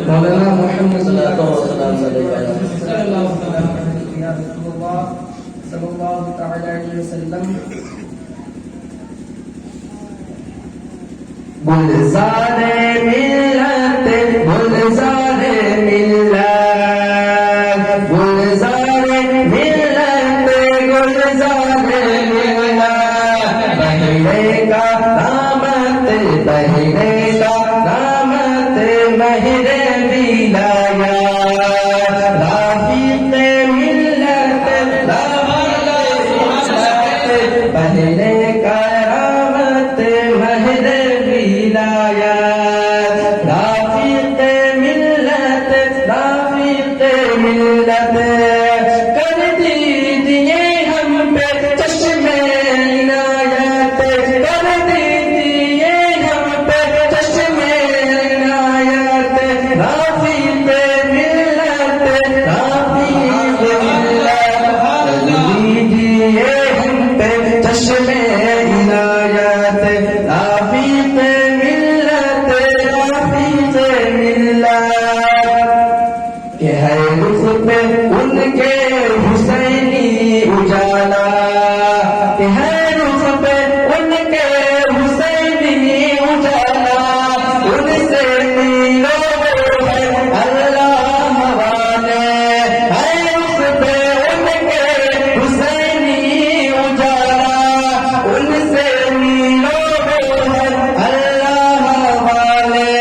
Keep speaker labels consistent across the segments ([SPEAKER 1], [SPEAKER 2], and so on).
[SPEAKER 1] مولانا محمد
[SPEAKER 2] صلی اللہ علیہ
[SPEAKER 1] وسلم. گلزار ملت گلزار ملت گلزار ملت گلزار ملت بہنے کا رحمت بہنے کا رحمت مہر ولایات رافق ملت بہنے کا رحمت مہر ولایات رافق ملت رافق ملت کر دیجئے ہم پہ چشم عنایت کر دیجئے ہم پہ چشم عنایت رافق ملت رافق ملت کر دیجئے ہم پہ چشم عنایت رافق ملت رافق ملت کہ ہے رخ پہ ان کے حسینی اجالا کہ ہے رخ پہ ان کے حسینی اجالا ان سے میلو ہے اللہ والے ہے رخ پہ ان کے حسینی اجالا ان سے میلو ہے اللہ والے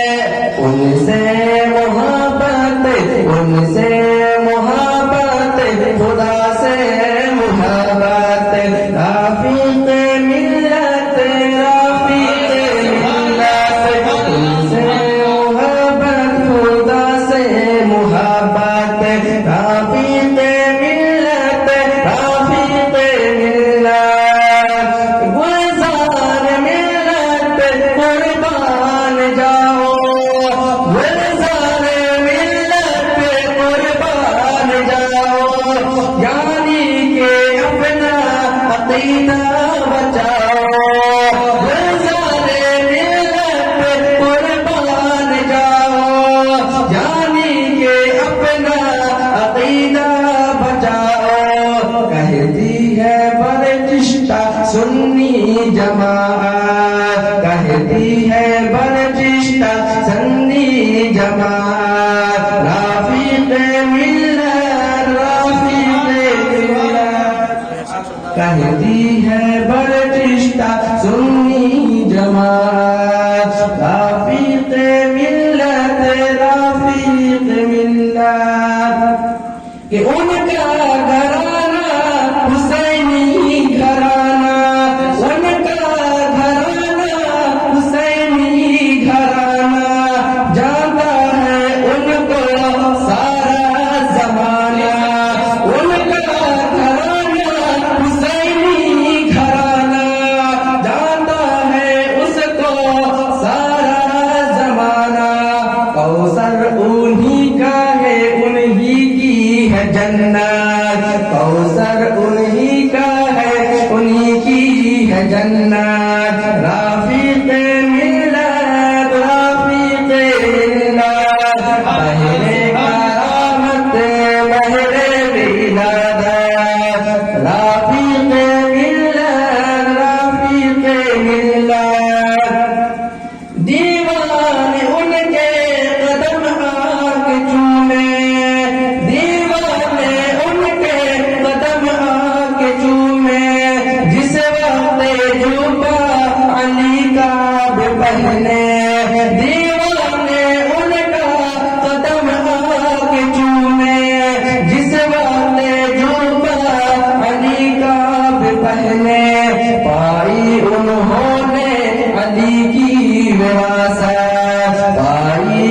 [SPEAKER 1] ان سے محبت ان سے محبت خدا سے محبت رافق ملت رافق ملت ان سے محبت خدا سے محبت رافق ملت رافق ملت گلزار ملت قربان جاؤ گلزار ملت قربان جاؤ یعنی کہ اپنا عقیدہ بچاؤ گلزار ملت قربان جاؤ یعنی کہ اپنا عقیدہ بچاؤ کہتی ہے بلوچستہ سنی جماعت کہتی ہے بلوچستہ سنی جماعت رافق ملت رافق ملت کہتی ہے بلوچستہ سنی جماعت رافق ملت رافق ملت کہ ان کا گھرانہ حسینی گھرانہ ان کا گھرانہ حسینی گھرانہ جاتا ہے ان کو سارا زمانہ ان کا گھرانہ حسینی گھرانہ جاتا ہے اس کو سارا زمانہ کوثر انہی کا ہے انہی کی ہے جنت کوثر انہی کا ہے انہی کی ہے جنت رافق ملت رافق ملت بہنے کا رحمت مہر ولادت رافق ملت رافق ملت دیوان ان کے قدم آ کے چومے دیوان ان کے قدم آ کے چومے جس وقت جوبا علی کا پہنے دیوان ان کا قدم آ کے چومے جس وقت جوبا علی کا پہنے پائی انہوں نے علی کی وراثت پائی